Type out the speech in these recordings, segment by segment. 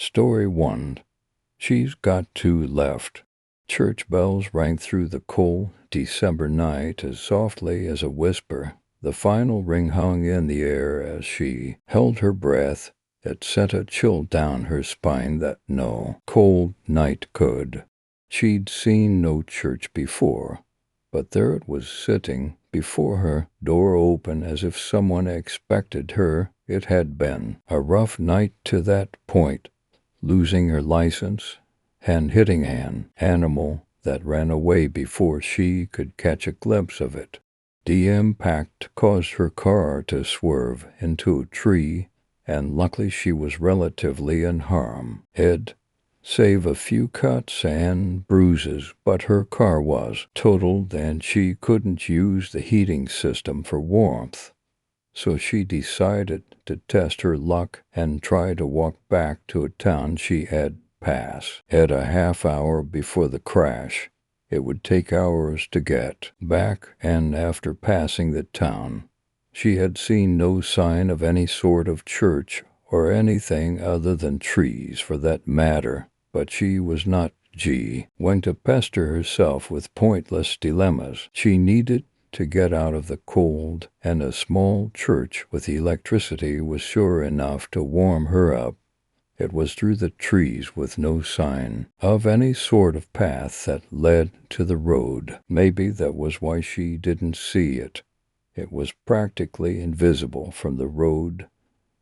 Story 1. She's Got Two Left. Church bells rang through the cold December night as softly as a whisper. The final ring hung in the air as she held her breath. It sent a chill down her spine that no cold night could. She'd seen no church before, but there it was sitting before her, door open as if someone expected her. It had been a rough night to that point, losing her license and hitting an animal that ran away before she could catch a glimpse of it. The impact caused her car to swerve into a tree, and luckily she was relatively unharmed, save a few cuts and bruises, but her car was totaled and she couldn't use the heating system for warmth. So she decided to test her luck and try to walk back to a town she had passed at a half hour before the crash. It would take hours to get back, and after passing the town, she had seen no sign of any sort of church or anything other than trees for that matter, but she was not going to pester herself with pointless dilemmas. She needed to get out of the cold, and a small church with electricity was sure enough to warm her up. It was through the trees with no sign of any sort of path that led to the road. Maybe that was why she didn't see it. It was practically invisible from the road,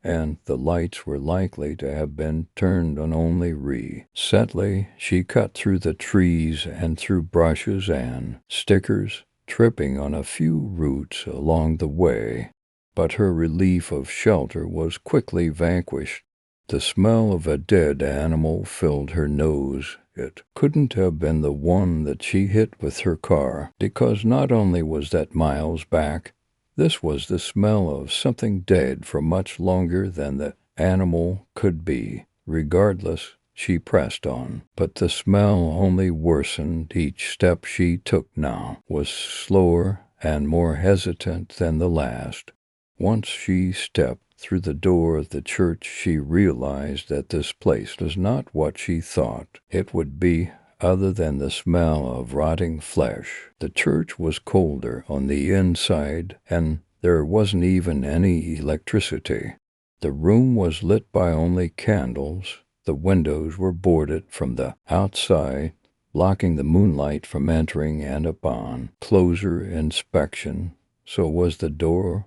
and the lights were likely to have been turned on only recently. She cut through the trees and through brushes and stickers, tripping on a few roots along the way, but her relief of shelter was quickly vanquished. The smell of a dead animal filled her nose. It couldn't have been the one that she hit with her car, because not only was that miles back, this was the smell of something dead for much longer than the animal could be. Regardless, she pressed on, but the smell only worsened. Each step she took now was slower and more hesitant than the last. Once she stepped through the door of the church, she realized that this place was not what she thought it would be, other than the smell of rotting flesh. The church was colder on the inside, and there wasn't even any electricity. The room was lit by only candles. The windows were boarded from the outside, blocking the moonlight from entering, and upon closer inspection, so was the door.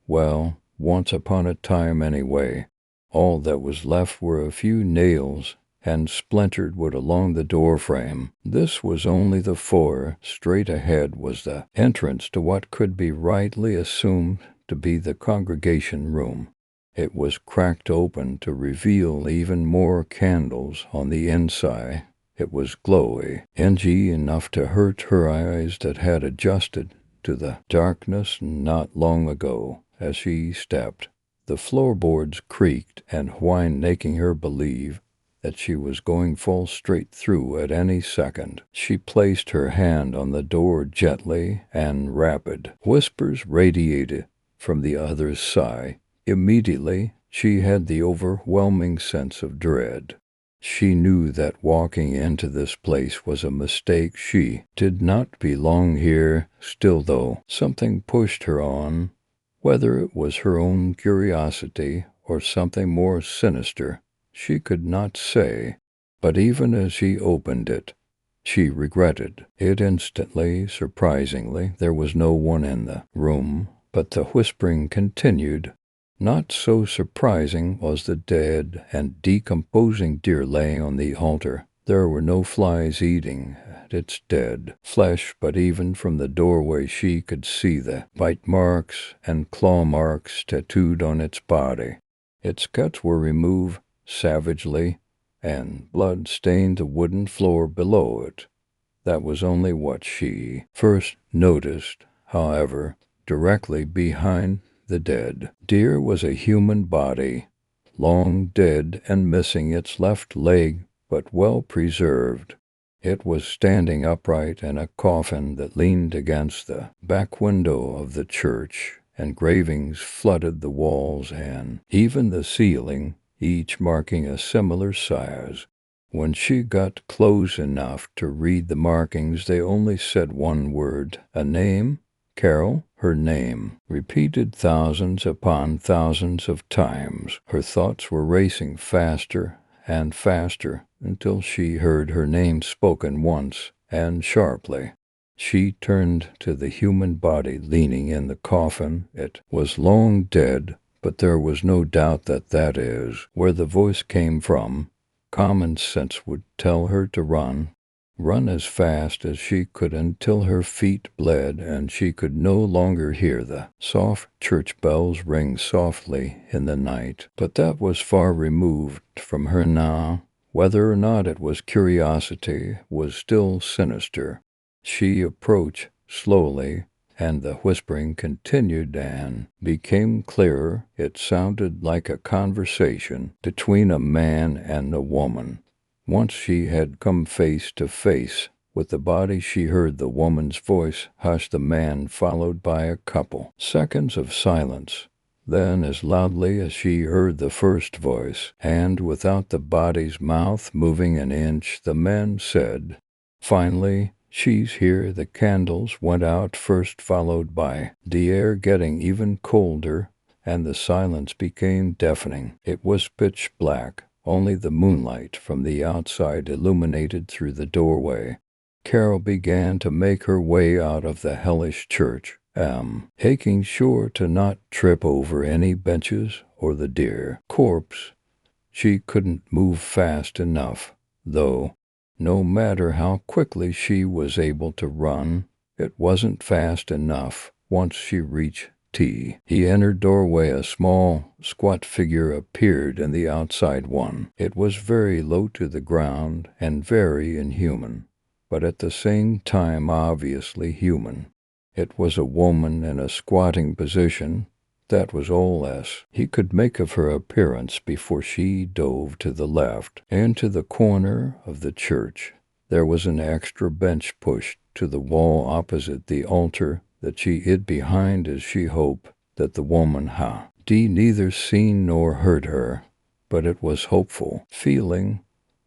Well, once upon a time anyway, all that was left were a few nails and splintered wood along the door frame. This was only the foyer. Straight ahead was the entrance to what could be rightly assumed to be the congregation room. It was cracked open to reveal even more candles on the inside. It was glowy, dingy enough to hurt her eyes that had adjusted to the darkness not long ago. As she stepped, the floorboards creaked and whined, making her believe that she was going full straight through at any second. She placed her hand on the door gently, and rapid whispers radiated from the other side. Immediately, she had the overwhelming sense of dread. She knew that walking into this place was a mistake. She did not belong here. Still, though, something pushed her on. Whether it was her own curiosity or something more sinister, she could not say, but even as she opened it, she regretted it instantly. Surprisingly, there was no one in the room, but the whispering continued. Not so surprising was the dead and decomposing deer laying on the altar. There were no flies eating at its dead flesh, but even from the doorway she could see the bite marks and claw marks tattooed on its body. Its cuts were removed savagely, and blood stained the wooden floor below it. That was only what she first noticed, however. Directly behind the dead deer was a human body, long dead and missing its left leg, but well preserved. It was standing upright in a coffin that leaned against the back window of the church. Engravings flooded the walls and even the ceiling. each marking a similar size. When she got close enough to read the markings, they only said one word, a name, Carol, her name, repeated thousands upon thousands of times. Her thoughts were racing faster and faster until she heard her name spoken once and sharply. She turned to the human body leaning in the coffin. It was long dead, but there was no doubt that is where the voice came from. Common sense would tell her to run as fast as she could until her feet bled and she could no longer hear the soft church bells ring softly in the night. But that was far removed from her now. Whether or not it was curiosity was still sinister. She approached slowly, and the whispering continued and became clearer. It sounded like a conversation between a man and a woman. Once she had come face to face with the body, she heard the woman's voice hush the man, followed by a couple seconds of silence. Then, as loudly as she heard the first voice, and without the body's mouth moving an inch, the man said, finally, "She's here." The candles went out first, followed by the air getting even colder, and the silence became deafening. It was pitch black. Only the moonlight from the outside illuminated through the doorway. Carol began to make her way out of the hellish church, making sure to not trip over any benches or the dear corpse. She couldn't move fast enough, though. No matter how quickly she was able to run, it wasn't fast enough. Once she reached the inner doorway, a small, squat figure appeared in the outside one. It was very low to the ground and very inhuman, but at the same time obviously human. It was a woman in a squatting position. That was all he could make of her appearance before she dove to the left. Into the corner of the church, there was an extra bench pushed to the wall opposite the altar that she hid behind as she hoped that the woman had neither seen nor heard her. But it was hopeful feeling,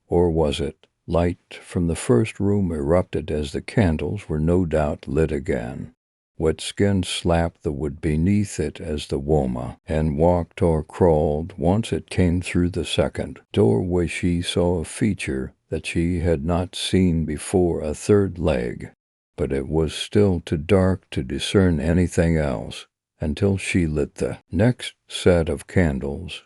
or was it? Light from the first room erupted as the candles were no doubt lit again. Wet skin slapped the wood beneath it as the woman and walked or crawled. Once it came through the second doorway, she saw a feature that she had not seen before, a third leg. But it was still too dark to discern anything else until she lit the next set of candles.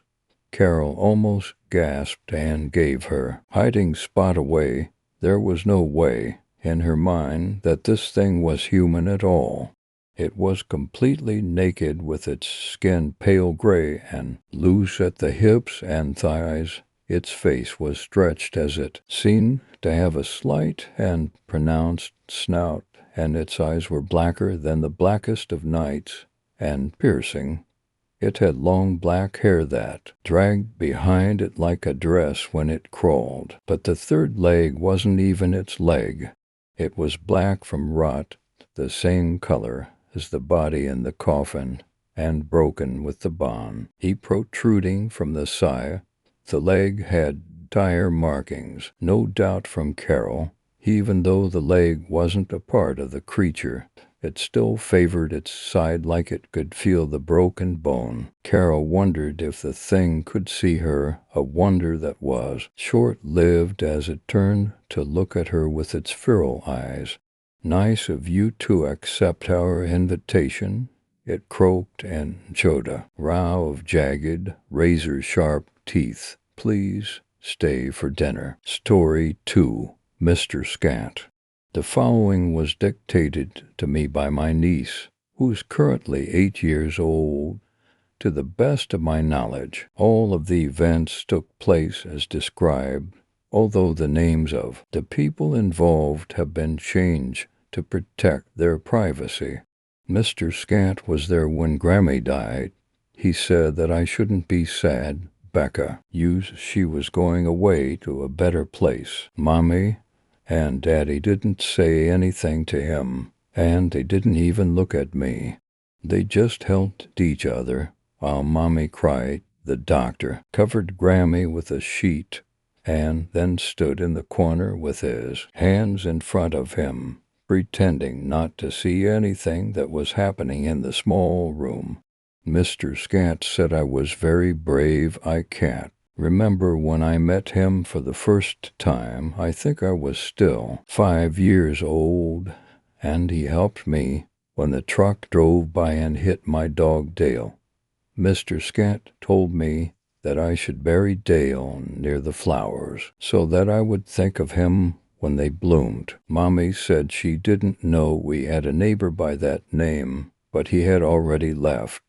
Carol almost gasped and gave her hiding spot away. There was no way in her mind that this thing was human at all. It was completely naked, with its skin pale gray and loose at the hips and thighs. Its face was stretched as it seemed to have a slight and pronounced snout, and its eyes were blacker than the blackest of nights, and piercing. It had long black hair that dragged behind it like a dress when it crawled. But the third leg wasn't even its leg. It was black from rot, the same color as the body in the coffin, and broken with the bond protruding from the side. The leg had tire markings, no doubt from Carol. Even though the leg wasn't a part of the creature, it still favored its side like it could feel the broken bone. Carol wondered if the thing could see her, a wonder that was short-lived as it turned to look at her with its feral eyes. "Nice of you to accept our invitation," it croaked and showed a row of jagged, razor-sharp teeth. "Please stay for dinner." Story 2. Mr. Scant. The following was dictated to me by my niece, who is currently 8 years old. To the best of my knowledge, all of the events took place as described, although the names of the people involved have been changed to protect their privacy. Mr. Scant was there when Grammy died. He said that I shouldn't be sad. Becca used she was going away to a better place. Mommy and Daddy didn't say anything to him, and they didn't even look at me. They just held each other while Mommy cried. The doctor covered Grammy with a sheet and then stood in the corner with his hands in front of him, pretending not to see anything that was happening in the small room. Mr. Scant said I was very brave. I can't remember when I met him for the first time. I think I was still 5 years old, and he helped me when the truck drove by and hit my dog Dale. Mr. Scant told me that I should bury Dale near the flowers so that I would think of him when they bloomed. Mommy said she didn't know we had a neighbor by that name, but he had already left,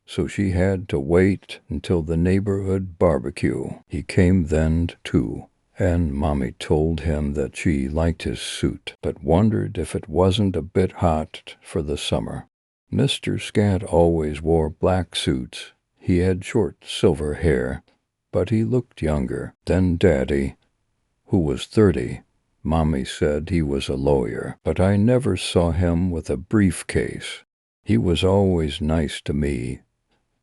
so she had to wait until the neighborhood barbecue. He came then, too, and Mommy told him that she liked his suit, but wondered if it wasn't a bit hot for the summer. Mr. Scant always wore black suits. He had short silver hair, but he looked younger than Daddy, who was 30. Mommy said he was a lawyer, but I never saw him with a briefcase. He was always nice to me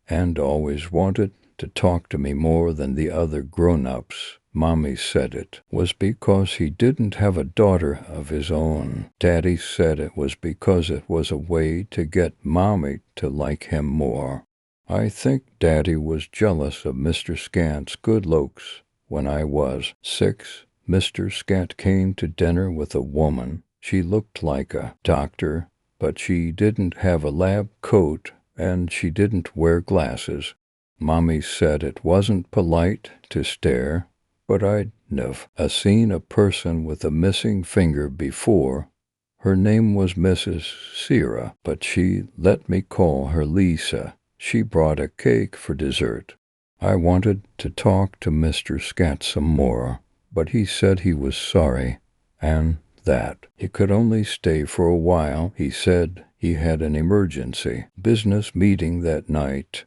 and always wanted to talk to me more than the other grown-ups. Mommy said it was because he didn't have a daughter of his own. Daddy said it was because it was a way to get Mommy to like him more. I think Daddy was jealous of Mr. Scant's good looks. When I was 6, Mr. Scant came to dinner with a woman. She looked like a doctor, but she didn't have a lab coat and she didn't wear glasses. Mommy said it wasn't polite to stare, but I'd never seen a person with a missing finger before. Her name was Mrs. Sierra, but she let me call her Lisa. She brought a cake for dessert. I wanted to talk to Mr. Scant some more, but he said he was sorry, and that he could only stay for a while. He said he had an emergency business meeting that night.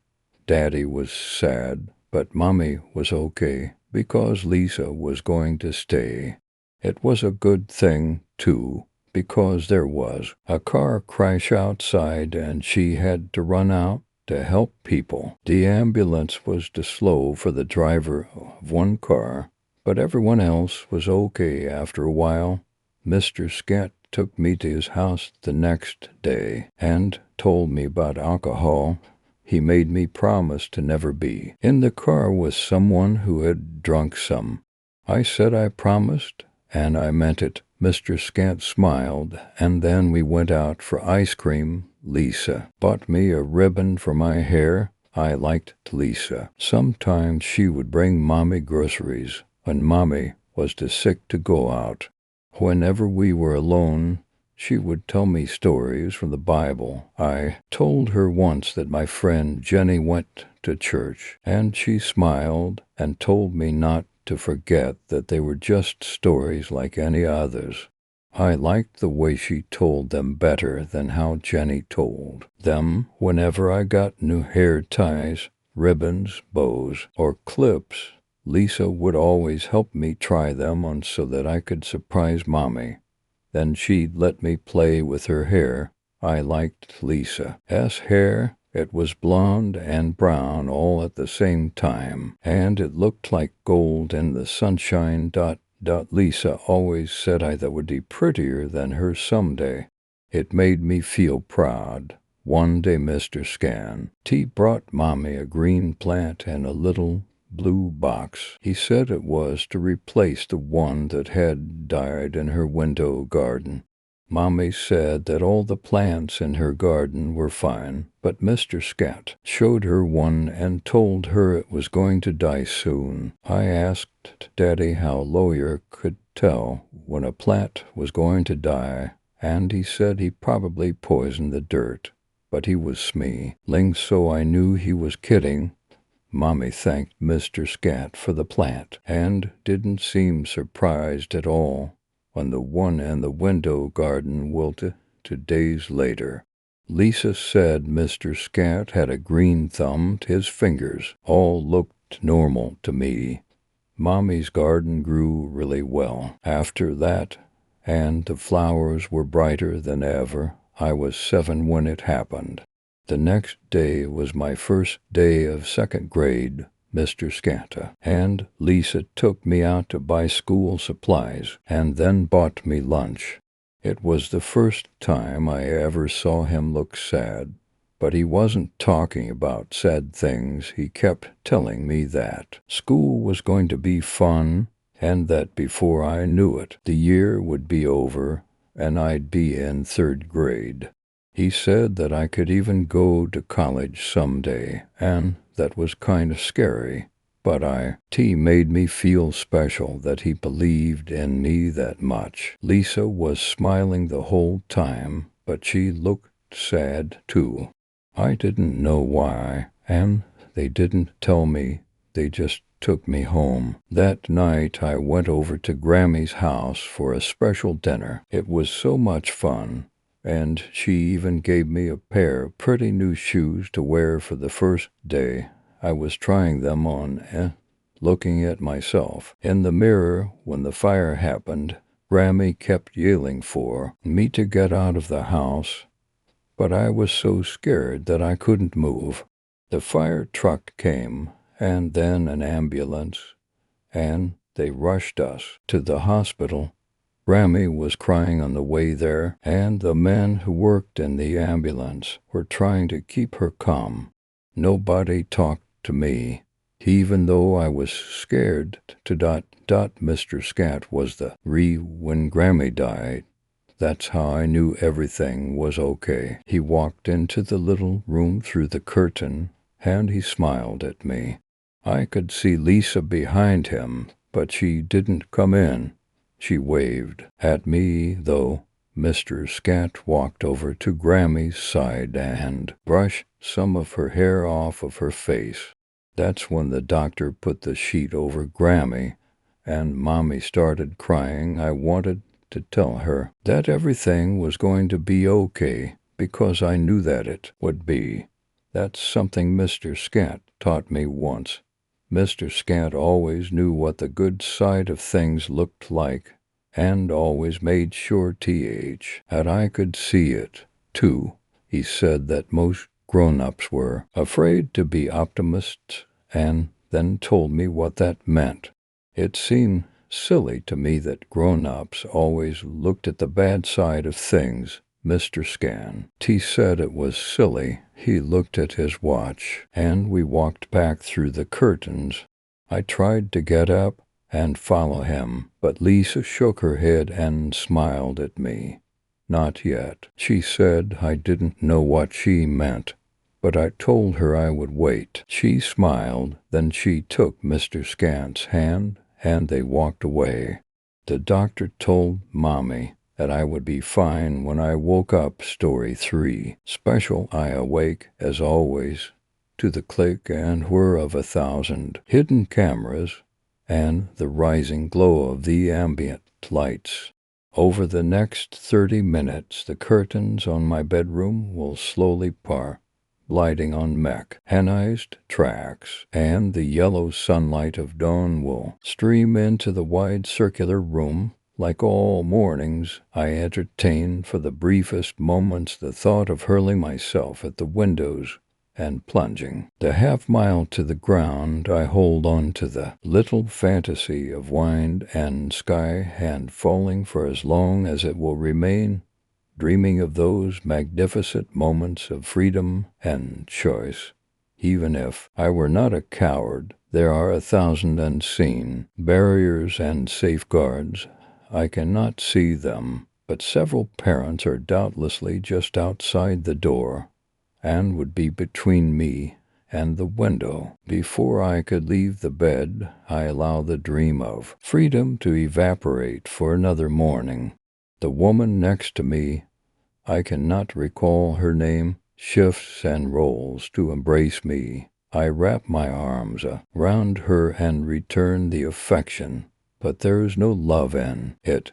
Daddy was sad, but Mommy was okay because Lisa was going to stay. It was a good thing, too, because there was a car crash outside and she had to run out to help people. The ambulance was too slow for the driver of one car, but everyone else was okay after a while. Mr. Scant took me to his house the next day and told me about alcohol. He made me promise to never be in the car with someone who had drunk some. I said I promised, and I meant it. Mr. Scant smiled, and then we went out for ice cream. Lisa bought me a ribbon for my hair. I liked Lisa. Sometimes she would bring Mommy groceries when Mommy was too sick to go out. Whenever we were alone, she would tell me stories from the Bible. I told her once that my friend Jenny went to church, and she smiled and told me not to forget that they were just stories like any others. I liked the way she told them better than how Jenny told them. Whenever I got new hair ties, ribbons, bows, or clips, Lisa would always help me try them on so that I could surprise Mommy. Then she'd let me play with her hair. I liked Lisa's hair. It was blonde and brown all at the same time, and it looked like gold in the sunshine. Lisa always said that would be prettier than her someday. It made me feel proud. One day Mr. Scant brought Mommy a green plant and a little blue box. He said it was to replace the one that had died in her window garden. Mommy said that all the plants in her garden were fine, but Mr. Scant showed her one and told her it was going to die soon. I asked Daddy how a lawyer could tell when a plant was going to die, and he said he probably poisoned the dirt, but he was smiling, so I knew he was kidding. Mommy thanked Mr. Scant for the plant and didn't seem surprised at all when the one in the window garden wilted 2 days later. Lisa said Mr. Scant had a green thumb. His fingers all looked normal to me. Mommy's garden grew really well after that, and the flowers were brighter than ever. I was 7 when it happened. The next day was my first day of 2nd grade. Mr. Scanta, and Lisa took me out to buy school supplies and then bought me lunch. It was the first time I ever saw him look sad, but he wasn't talking about sad things. He kept telling me that school was going to be fun and that before I knew it, the year would be over and I'd be in 3rd grade. He said that I could even go to college someday, and that was kind of scary. But T made me feel special that he believed in me that much. Lisa was smiling the whole time, but she looked sad too. I didn't know why, and they didn't tell me. They just took me home. That night I went over to Grammy's house for a special dinner. It was so much fun, and she even gave me a pair of pretty new shoes to wear for the first day. I was trying them on, looking at myself in the mirror when the fire happened. Grammy kept yelling for me to get out of the house, but I was so scared that I couldn't move. The fire truck came, and then an ambulance, and they rushed us to the hospital. Grammy was crying on the way there, and the men who worked in the ambulance were trying to keep her calm. Nobody talked to me, even though I was scared to Mr. Scat was when Grammy died. That's how I knew everything was okay. He walked into the little room through the curtain, and he smiled at me. I could see Lisa behind him, but she didn't come in. She waved at me, though. Mr. Scat walked over to Grammy's side and brushed some of her hair off of her face. That's when the doctor put the sheet over Grammy, and Mommy started crying. I wanted to tell her that everything was going to be okay, because I knew that it would be. That's something Mr. Scat taught me once. Mr. Scat always knew what the good side of things looked like, and always made sure that I could see it, too. He said that most grown-ups were afraid to be optimists, and then told me what that meant. It seemed silly to me that grown-ups always looked at the bad side of things. Mr. T said it was silly. He looked at his watch, and we walked back through the curtains. I tried to get up and follow him, but Lisa shook her head and smiled at me. Not yet. She said I didn't know what she meant, but I told her I would wait. She smiled, then she took Mr. Scant's hand, and they walked away. The doctor told Mommy that I would be fine when I woke up. Story 3. Special. I awake, as always, to the click and whir of 1,000 hidden cameras and the rising glow of the ambient lights. Over the next 30 minutes, the curtains on my bedroom will slowly part, lighting on mechanized tracks, and the yellow sunlight of dawn will stream into the wide circular room. Like all mornings, I entertain for the briefest moments the thought of hurling myself at the windows and plunging the half-mile to the ground. I hold on to the little fantasy of wind and sky and falling for as long as it will remain, dreaming of those magnificent moments of freedom and choice. Even if I were not a coward, there are 1,000 unseen barriers and safeguards. I cannot see them, but several parents are doubtlessly just outside the door and would be between me and the window. Before I could leave the bed, I allow the dream of freedom to evaporate for another morning. The woman next to me, I cannot recall her name, shifts and rolls to embrace me. I wrap my arms around her and return the affection, but there is no love in it.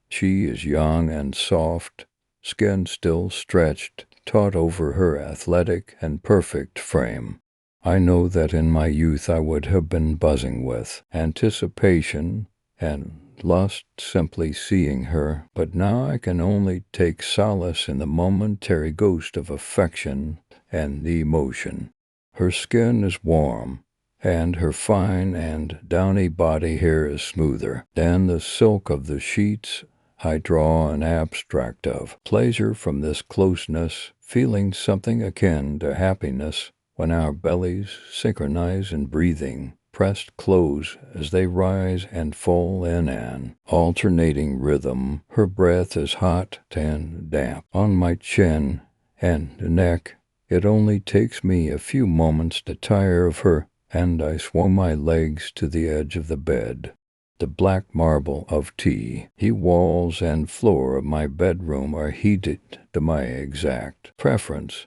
She is young and soft, skin still stretched taut over her athletic and perfect frame. I know that in my youth I would have been buzzing with anticipation and lust simply seeing her, but now I can only take solace in the momentary ghost of affection and the emotion. Her skin is warm, and her fine and downy body hair is smoother than the silk of the sheets I draw an abstract of. Pleasure from this closeness, feeling something akin to happiness when our bellies synchronize in breathing, pressed close as they rise and fall in an alternating rhythm. Her breath is hot and damp on my chin and neck. It only takes me a few moments to tire of her, and I swung my legs to the edge of the bed. The black marble of tea. The walls and floor of my bedroom are heated to my exact preference,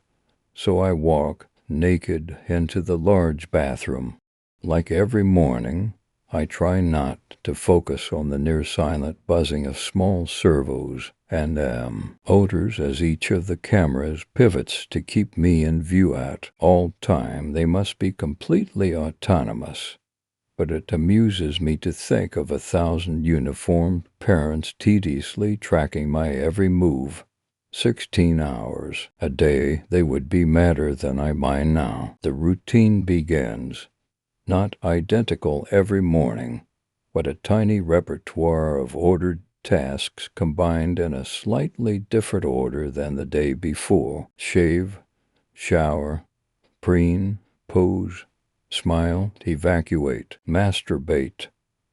so I walk naked into the large bathroom. Like every morning, I try not to focus on the near-silent buzzing of small servos and odors as each of the cameras pivots to keep me in view at all time. They must be completely autonomous, but it amuses me to think of 1,000 uniformed parents tediously tracking my every move. 16 hours a day, they would be madder than I mind now. The routine begins. Not identical every morning, but a tiny repertoire of ordered tasks combined in a slightly different order than the day before. Shave, shower, preen, pose, smile, evacuate, masturbate.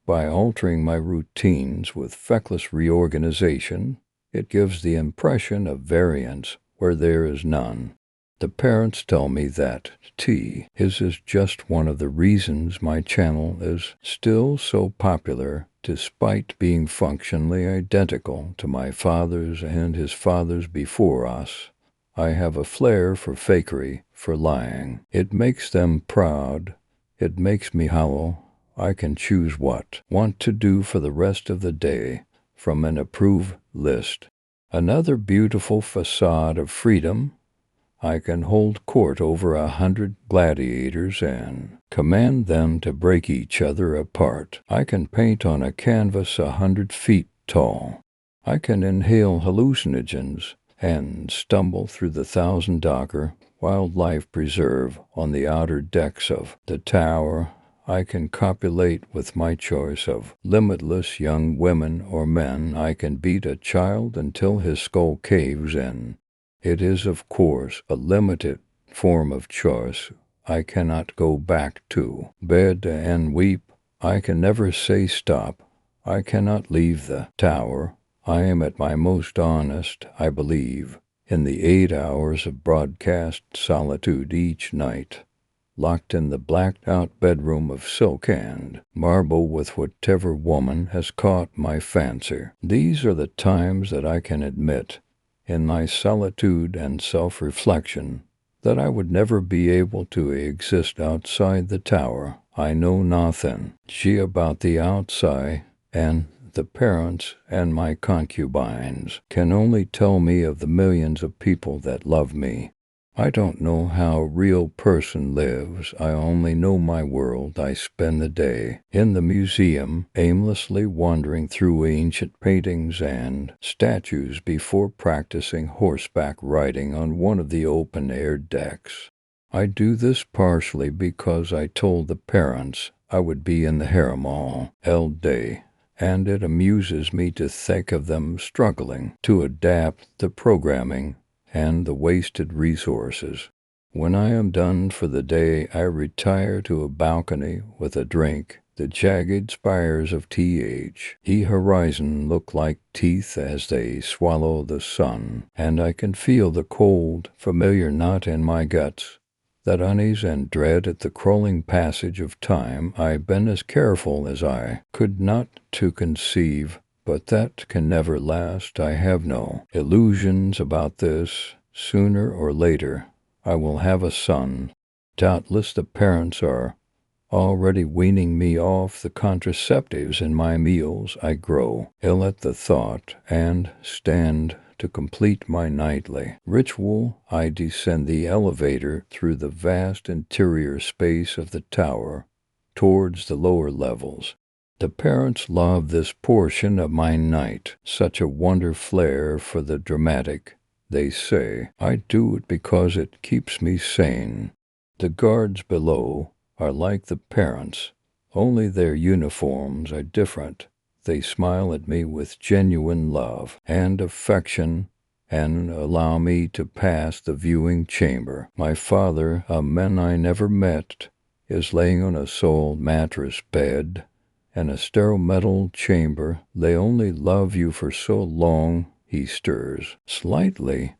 By altering my routines with feckless reorganization, it gives the impression of variance where there is none. The parents tell me that tea is just one of the reasons my channel is still so popular, despite being functionally identical to my father's and his father's before us. I have a flair for fakery, for lying. It makes them proud. It makes me hollow. I can choose what I want to do for the rest of the day from an approved list. Another beautiful facade of freedom. I can hold court over 100 gladiators and command them to break each other apart. I can paint on a canvas 100 feet tall. I can inhale hallucinogens and stumble through the 1,000-acre wildlife preserve on the outer decks of the tower. I can copulate with my choice of limitless young women or men. I can beat a child until his skull caves in. It is, of course, a limited form of choice. I cannot go back to bed and weep. I can never say stop. I cannot leave the tower. I am at my most honest, I believe, in the 8 hours of broadcast solitude each night, locked in the blacked-out bedroom of silk and marble with whatever woman has caught my fancy. These are the times that I can admit, in my solitude and self-reflection, that I would never be able to exist outside the tower. I know nothing about the outside, and the parents and my concubines can only tell me of the millions of people that love me. I don't know how a real person lives. I only know my world. I spend the day in the museum, aimlessly wandering through ancient paintings and statues before practicing horseback riding on one of the open-air decks. I do this partially because I told the parents I would be in the harem all day, and it amuses me to think of them struggling to adapt the programming and the wasted resources. When I am done for the day, I retire to a balcony with a drink. The jagged spires of the horizon look like teeth as they swallow the sun, and I can feel the cold, familiar knot in my guts that unease and dread at the crawling passage of time. I've been as careful as I could not to conceive, but that can never last. I have no illusions about this. Sooner or later, I will have a son. Doubtless the parents are already weaning me off the contraceptives in my meals. I grow ill at the thought and stand to complete my nightly ritual. I descend the elevator through the vast interior space of the tower towards the lower levels. The parents love this portion of my night, such a wonder flair for the dramatic. They say I do it because it keeps me sane. The guards below are like the parents, only their uniforms are different. They smile at me with genuine love and affection and allow me to pass the viewing chamber. My father, a man I never met, is laying on a soiled mattress bed in a sterile metal chamber. They only love you for so long. He stirs slightly,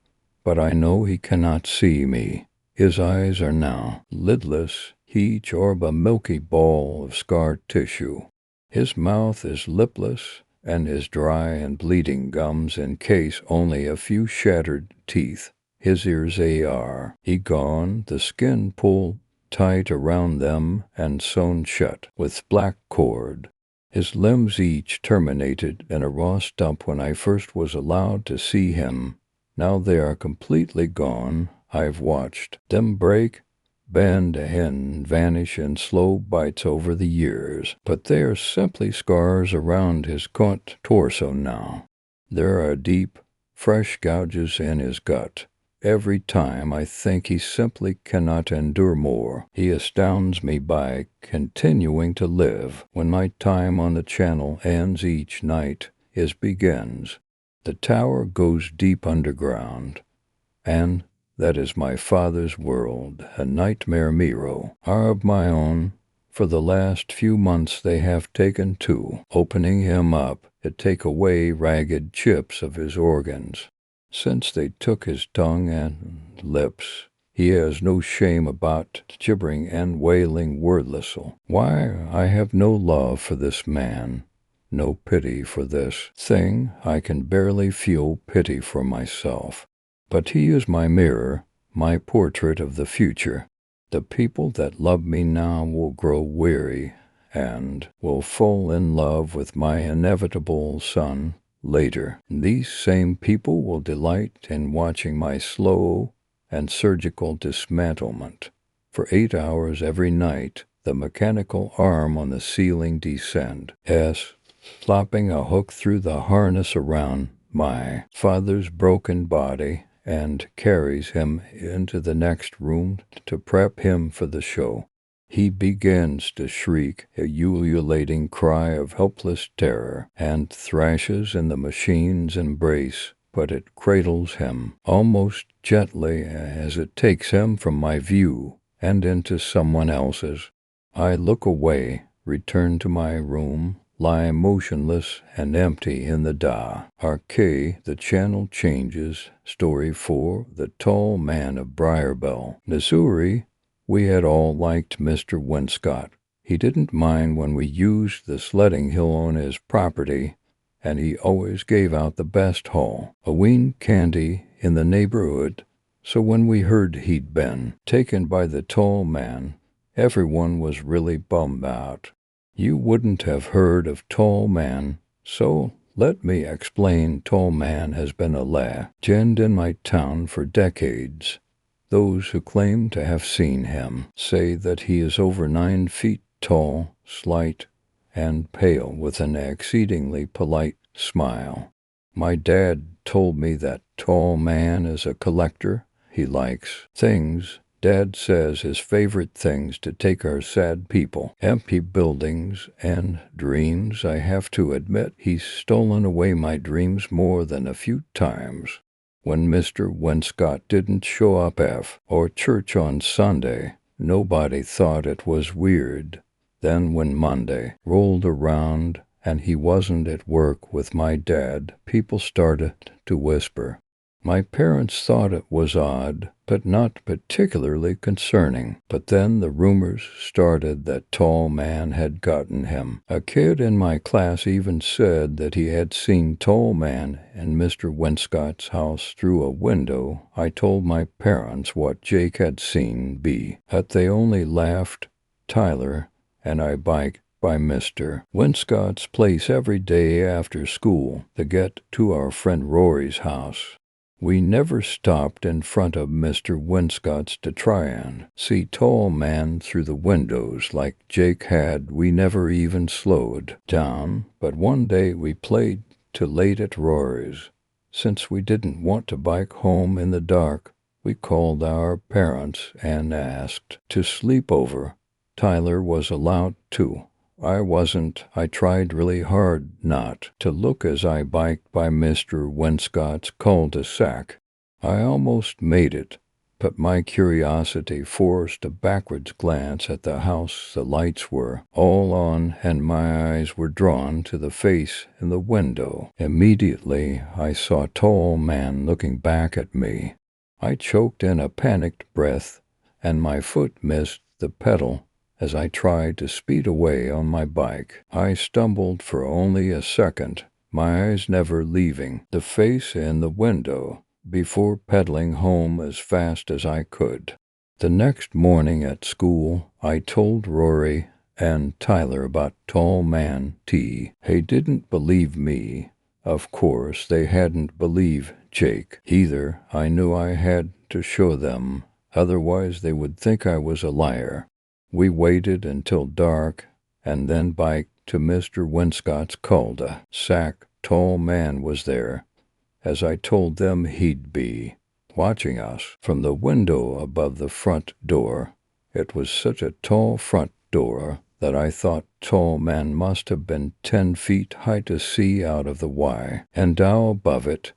but I know he cannot see me. His eyes are now lidless, each orb a milky ball of scar tissue. His mouth is lipless, and his dry and bleeding gums encase only a few shattered teeth. His ears are gone, the skin pulled tight around them and sewn shut with black cord. His limbs each terminated in a raw stump when I first was allowed to see him. Now they are completely gone. I've watched them break, bend, and vanish in slow bites over the years, but they are simply scars around his gaunt torso now. There are deep, fresh gouges in his gut. Every time I think he simply cannot endure more. He astounds me by continuing to live. When my time on the channel ends each night, his begins. The tower goes deep underground, and that is my father's world, a nightmare mirror are of my own. For the last few months they have taken to opening him up to take away ragged chips of his organs. Since they took his tongue and lips, he has no shame about gibbering and wailing wordlessly. Why, I have no love for this man, no pity for this thing. I can barely feel pity for myself. But he is my mirror, my portrait of the future. The people that love me now will grow weary and will fall in love with my inevitable son later. These same people will delight in watching my slow and surgical dismantlement. For 8 hours every night, the mechanical arm on the ceiling descends, slopping a hook through the harness around my father's broken body and carries him into the next room to prep him for the show. He begins to shriek a ululating cry of helpless terror and thrashes in the machine's embrace, but it cradles him almost gently as it takes him from my view and into someone else's. I look away, return to my room, lie motionless and empty in the arcade. The channel changes. Story 4, The Tall Man of Briarbell, Missouri. We had all liked Mr. Winscott. He didn't mind when we used the sledding hill on his property, and he always gave out the best Halloween candy in the neighborhood. So when we heard he'd been taken by the tall man, everyone was really bummed out. You wouldn't have heard of Tall Man, so let me explain. Tall Man has been a legend in my town for decades. Those who claim to have seen him say that he is over 9 feet tall, slight, and pale, with an exceedingly polite smile. My dad told me that Tall Man is a collector. He likes things. Dad says his favorite things to take are sad people, empty buildings, and dreams. I have to admit he's stolen away my dreams more than a few times. When Mr. Winscott didn't show up or church on Sunday, nobody thought it was weird. Then when Monday rolled around and he wasn't at work with my dad, people started to whisper. My parents thought it was odd, but not particularly concerning. But then the rumors started that Tall Man had gotten him. A kid in my class even said that he had seen Tall Man in Mr. Winscott's house through a window. I told my parents what Jake had seen but they only laughed. Tyler and I biked by Mr. Winscott's place every day after school to get to our friend Rory's house. We never stopped in front of Mr. Winscott's to try and see Tall Man through the windows like Jake had. We never even slowed down, but one day we played too late at Rory's. Since we didn't want to bike home in the dark, we called our parents and asked to sleep over. Tyler was allowed to. I wasn't. I tried really hard not to look as I biked by Mr. Winscott's cul-de-sac. I almost made it, but my curiosity forced a backwards glance at the house. The lights were all on, and my eyes were drawn to the face in the window. Immediately, I saw a tall man looking back at me. I choked in a panicked breath, and my foot missed the pedal as I tried to speed away on my bike. I stumbled for only a second, my eyes never leaving the face in the window, before pedaling home as fast as I could. The next morning at school, I told Rory and Tyler about Tall Man T. They didn't believe me. Of course, they hadn't believed Jake either. I knew I had to show them, otherwise they would think I was a liar. We waited until dark, and then biked to Mr. Winscott's cul-de-sac. Tall Man was there, as I told them he'd be, watching us from the window above the front door. It was such a tall front door that I thought Tall Man must have been 10 feet high to see out of the Y, and down above it.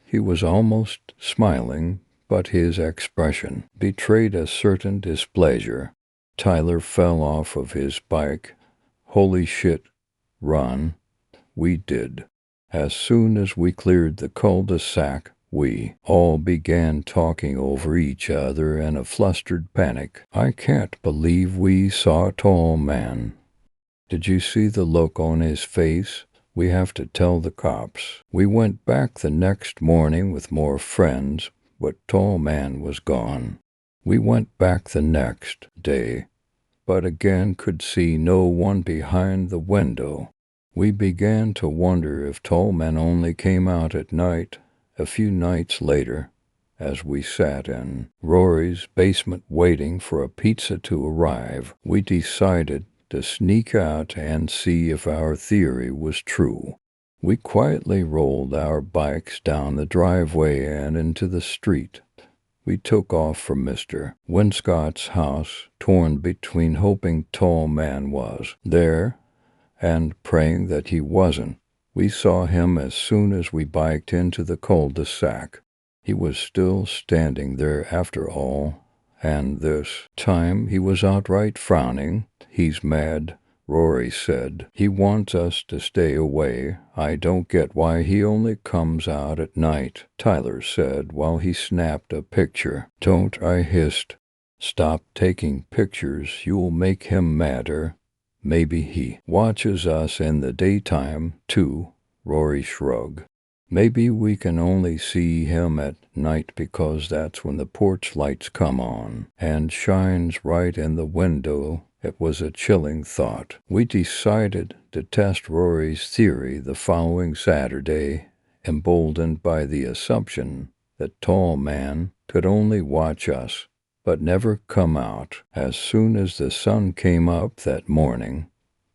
He was almost smiling, but his expression betrayed a certain displeasure. Tyler fell off of his bike. Holy shit, run. We did. As soon as we cleared the cul-de-sac, we all began talking over each other in a flustered panic. I can't believe we saw a Tall Man. Did you see the look on his face? We have to tell the cops. We went back the next morning with more friends, but Tall Man was gone. We went back the next day, but again could see no one behind the window. We began to wonder if Tall Man only came out at night. A few nights later, as we sat in Rory's basement waiting for a pizza to arrive, we decided to sneak out and see if our theory was true. We quietly rolled our bikes down the driveway and into the street. We took off from Mr. Winscott's house, torn between hoping Tall Man was there and praying that he wasn't. We saw him as soon as we biked into the cul-de-sac. He was still standing there after all, and this time he was outright frowning. He's mad, Rory said. He wants us to stay away. I don't get why he only comes out at night, Tyler said while he snapped a picture. Don't, I hissed. Stop taking pictures, you'll make him madder. Maybe he watches us in the daytime, too, Rory shrugged. Maybe we can only see him at night because that's when the porch lights come on and shines right in the window. It was a chilling thought. We decided to test Rory's theory the following Saturday, emboldened by the assumption that Tall Man could only watch us but never come out. As soon as the sun came up that morning,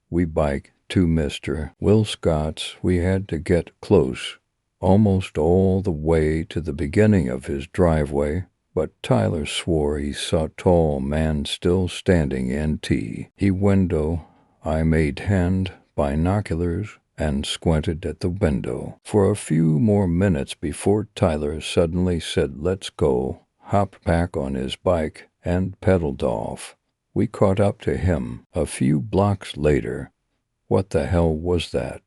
we biked to Mr. Winscott's. We had to get close, almost all the way to the beginning of his driveway, but Tyler swore he saw Tall Man still standing in the window. I made hand binoculars and squinted at the window for a few more minutes before Tyler suddenly said, "Let's go," hopped back on his bike, and pedaled off. We caught up to him a few blocks later. What the hell was that?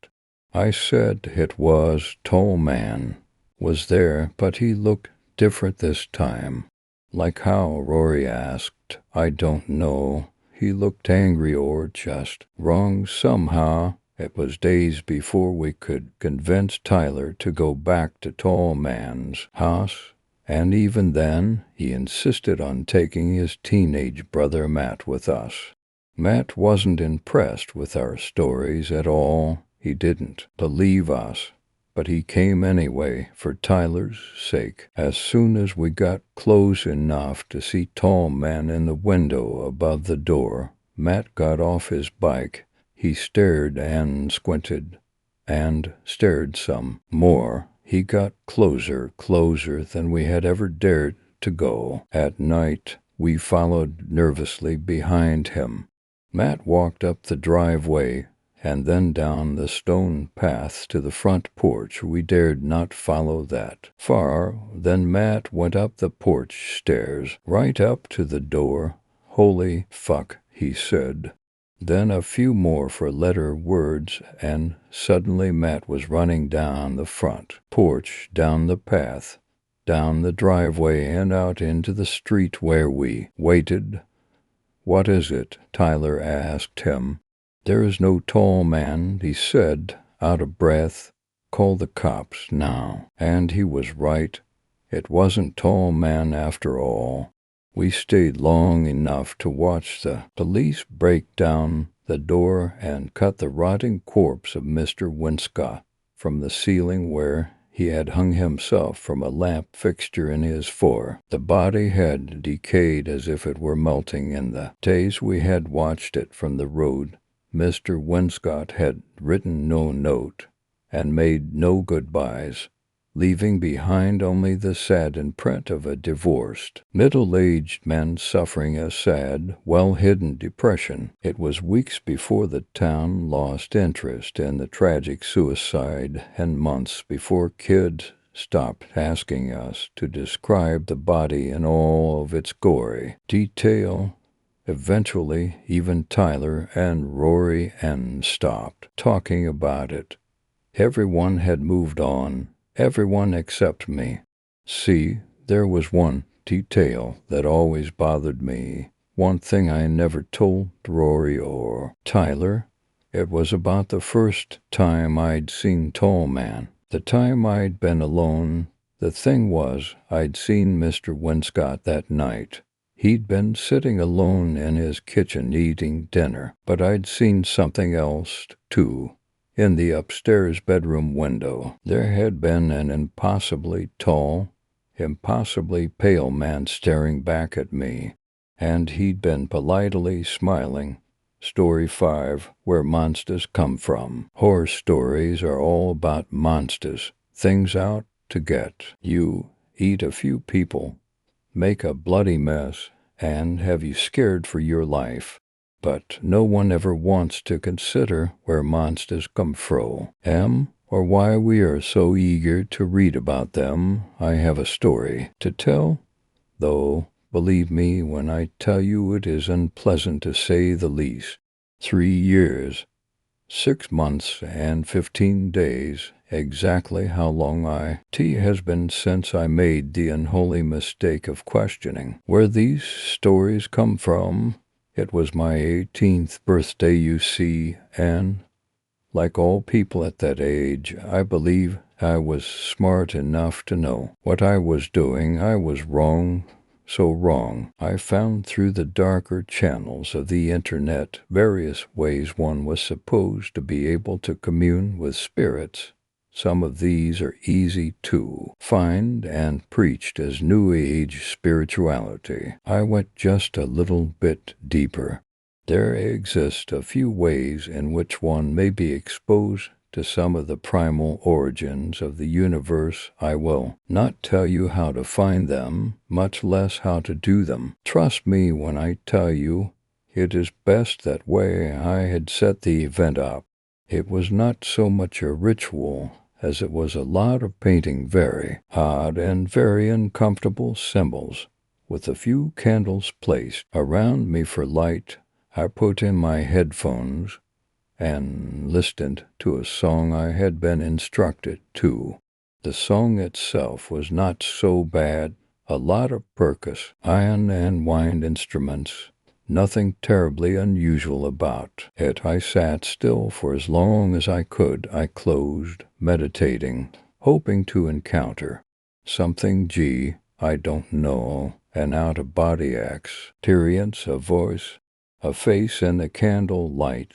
I said it was Tall Man was there, but he looked different this time. Like how? Rory asked. I don't know. He looked angry or just wrong somehow. It was days before we could convince Tyler to go back to Tall Man's house. And even then, he insisted on taking his teenage brother Matt with us. Matt wasn't impressed with our stories at all. He didn't believe us, but he came anyway for Tyler's sake. As soon as we got close enough to see Tall Man in the window above the door, Matt got off his bike. He stared and squinted, and stared some more. He got closer than we had ever dared to go. At night, we followed nervously behind him. Matt walked up the driveway and then down the stone path to the front porch. We dared not follow that far. Then Matt went up the porch stairs, right up to the door. "Holy fuck," he said. Then a few more four-letter words, and suddenly Matt was running down the front porch, down the path, down the driveway, and out into the street where we waited. "What is it?" Tyler asked him. "There is no tall man," he said, out of breath. "Call the cops now." And he was right. It wasn't tall man after all. We stayed long enough to watch the police break down the door and cut the rotting corpse of Mr. Winscott from the ceiling where he had hung himself from a lamp fixture in his floor. The body had decayed as if it were melting in the days we had watched it from the road. Mr. Winscott had written no note and made no goodbyes, leaving behind only the sad imprint of a divorced, middle-aged man suffering a sad, well-hidden depression. It was weeks before the town lost interest in the tragic suicide, and months before kids stopped asking us to describe the body in all of its gory detail. Eventually, even Tyler and Rory stopped talking about it. Everyone had moved on. Everyone except me. See, there was one detail that always bothered me. One thing I never told Rory or Tyler. It was about the first time I'd seen Tall Man. The time I'd been alone. The thing was, I'd seen Mr. Winscott that night. He'd been sitting alone in his kitchen eating dinner, but I'd seen something else, too. In the upstairs bedroom window, there had been an impossibly tall, impossibly pale man staring back at me, and he'd been politely smiling. Story 5, Where Monsters Come From. Horror stories are all about monsters, things out to get you, eat a few people, make a bloody mess, and have you scared for your life. But no one ever wants to consider where monsters come from, or why we are so eager to read about them. I have a story to tell, though, believe me when I tell you it is unpleasant to say the least. 3 years, 6 months, and 15 days, exactly how long it has been since I made the unholy mistake of questioning where these stories come from. It was my 18th birthday, you see, and, like all people at that age, I believe I was smart enough to know what I was doing. I was wrong, so wrong. I found through the darker channels of the internet various ways one was supposed to be able to commune with spirits. Some of these are easy to find and preached as New Age spirituality. I went just a little bit deeper. There exist a few ways in which one may be exposed to some of the primal origins of the universe. I will not tell you how to find them, much less how to do them. Trust me when I tell you it is best that way. I had set the event up. It was not so much a ritual as it was a lot of painting very odd and very uncomfortable symbols, with a few candles placed around me for light. I put in my headphones and listened to a song I had been instructed to. The song itself was not so bad. A lot of percus, iron and wind instruments. Nothing terribly unusual about it. I sat still for as long as I could. I closed, meditating, hoping to encounter something. I don't know, an out-of-body experience, a voice, a face in the candle light.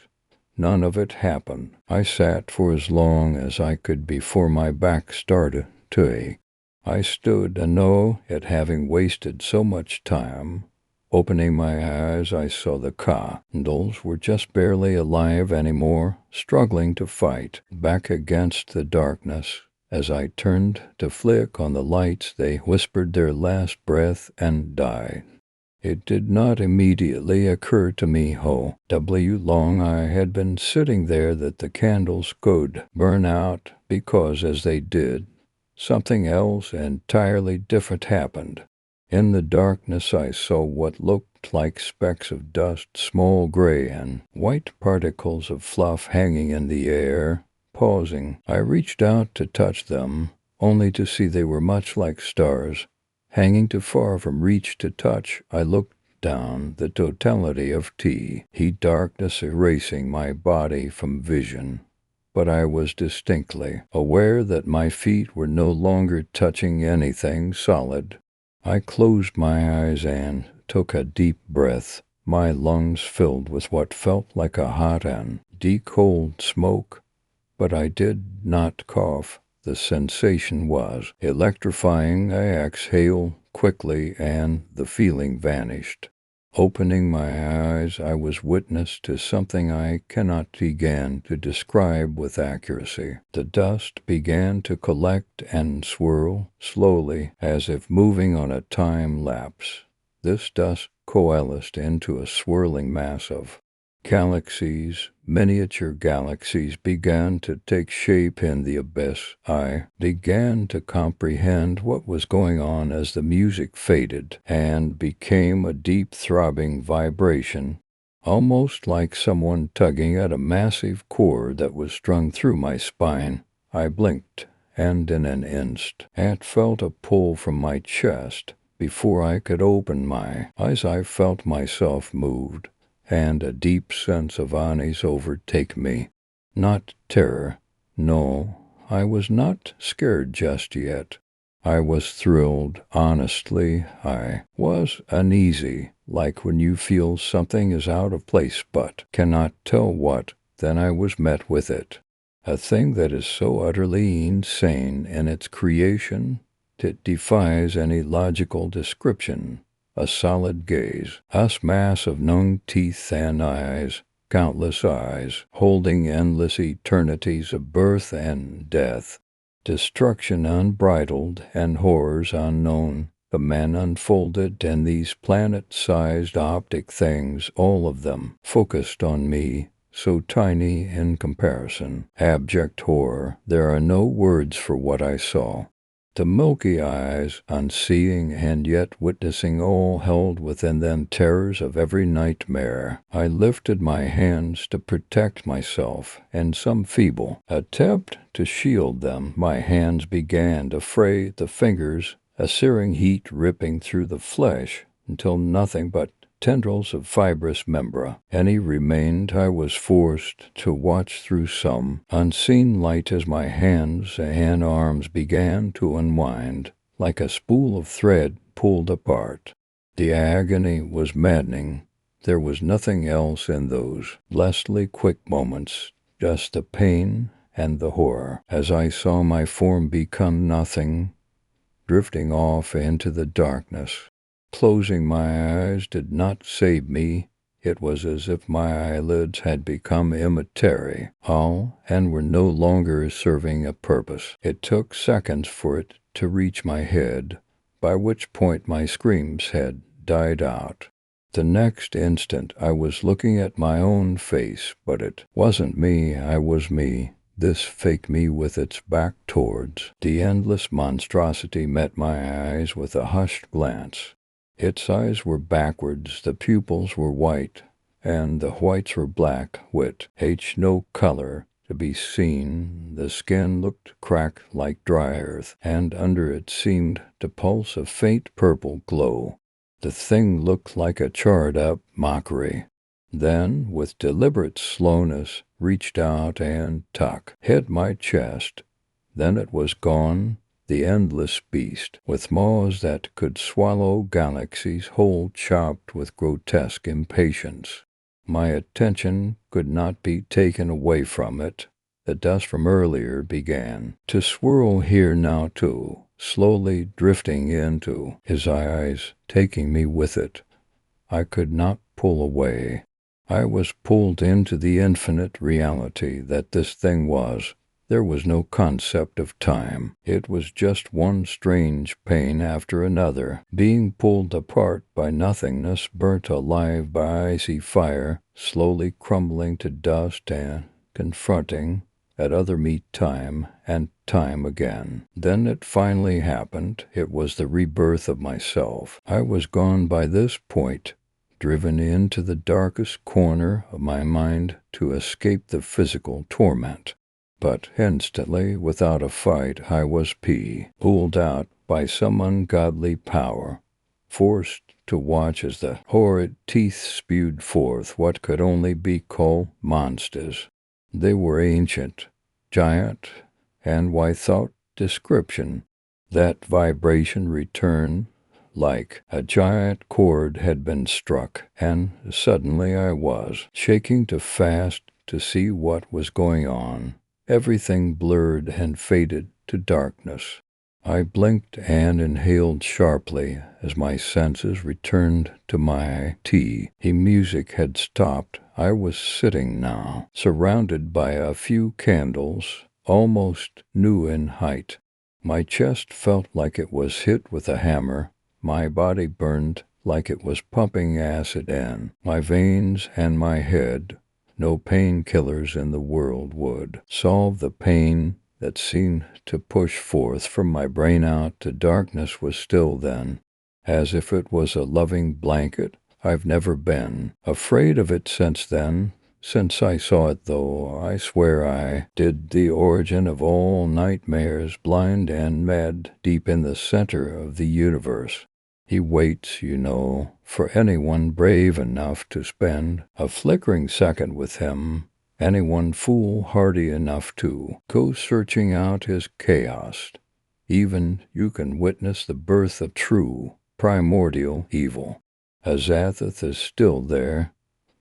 None of it happened. I sat for as long as I could before my back started to ache. I stood and know it, having wasted so much time. Opening my eyes, I saw the candles were just barely alive anymore, struggling to fight back against the darkness. As I turned to flick on the lights, they whispered their last breath and died. It did not immediately occur to me how long I had been sitting there that the candles could burn out, because as they did, something else entirely different happened. In the darkness I saw what looked like specks of dust, small gray and white particles of fluff hanging in the air. Pausing, I reached out to touch them, only to see they were much like stars, hanging too far from reach to touch. I looked down, the totality of heat darkness erasing my body from vision. But I was distinctly aware that my feet were no longer touching anything solid. I closed my eyes and took a deep breath, my lungs filled with what felt like a hot and cold smoke. But I did not cough. The sensation was electrifying. I exhaled quickly, and the feeling vanished. Opening my eyes, I was witness to something I cannot begin to describe with accuracy. The dust began to collect and swirl slowly, as if moving on a time lapse. This dust coalesced into a swirling mass of galaxies. Miniature galaxies began to take shape in the abyss. I began to comprehend what was going on as the music faded and became a deep throbbing vibration, almost like someone tugging at a massive cord that was strung through my spine. I blinked, and in an instant, I felt a pull from my chest. Before I could open my eyes, I felt myself moved, and a deep sense of unease overtake me. Not terror. No, I was not scared just yet. I was thrilled. Honestly, I was uneasy, like when you feel something is out of place but cannot tell what. Then I was met with it. A thing that is so utterly insane in its creation, it defies any logical description. A solid gaze, a mass of known teeth and eyes, countless eyes, holding endless eternities of birth and death, destruction unbridled and horrors unknown. The man unfolded, and these planet-sized optic things, all of them, focused on me, so tiny in comparison. Abject horror. There are no words for what I saw. The milky eyes, unseeing and yet witnessing all, held within them terrors of every nightmare. I lifted my hands to protect myself. In some feeble attempt to shield them, my hands began to fray the fingers, a searing heat ripping through the flesh until nothing but tendrils of fibrous membrane any remained. I was forced to watch through some unseen light as my hands and arms began to unwind, like a spool of thread pulled apart. The agony was maddening. There was nothing else in those blessedly quick moments, just the pain and the horror, as I saw my form become nothing, drifting off into the darkness. Closing my eyes did not save me. It was as if my eyelids had become immaterial, and were no longer serving a purpose. It took seconds for it to reach my head, by which point my screams had died out. The next instant I was looking at my own face, but it wasn't me. I was me. This fake me with its back towards the endless monstrosity met my eyes with a hushed glance. Its eyes were backwards, the pupils were white, and the whites were black, with no color to be seen. The skin looked cracked like dry earth, and under it seemed to pulse a faint purple glow. The thing looked like a charred-up mockery. Then, with deliberate slowness, reached out and hit my chest. Then it was gone. The endless beast, with maws that could swallow galaxies whole, chopped with grotesque impatience. My attention could not be taken away from it. The dust from earlier began to swirl here now too, slowly drifting into his eyes, taking me with it. I could not pull away. I was pulled into the infinite reality that this thing was. There was no concept of time. It was just one strange pain after another, being pulled apart by nothingness, burnt alive by icy fire, slowly crumbling to dust and confronting at other meet time and time again. Then it finally happened. It was the rebirth of myself. I was gone by this point, driven into the darkest corner of my mind to escape the physical torment. But instantly, without a fight, I was pulled out by some ungodly power, forced to watch as the horrid teeth spewed forth what could only be called monsters. They were ancient, giant, and without description. That vibration returned like a giant chord had been struck, and suddenly I was shaking too fast to see what was going on. Everything blurred and faded to darkness. I blinked and inhaled sharply as my senses returned to my tea. The music had stopped. I was sitting now, surrounded by a few candles, almost new in height. My chest felt like it was hit with a hammer. My body burned like it was pumping acid in my veins and my head. No painkillers in the world would solve the pain that seemed to push forth from my brain out to darkness was still then, as if it was a loving blanket. I've never been afraid of it since then. Since I saw it, though, I swear I did. The origin of all nightmares, blind and mad, deep in the center of the universe. He waits, you know, for anyone brave enough to spend a flickering second with him, anyone foolhardy enough to go searching out his chaos. Even you can witness the birth of true, primordial evil. Azathoth is still there,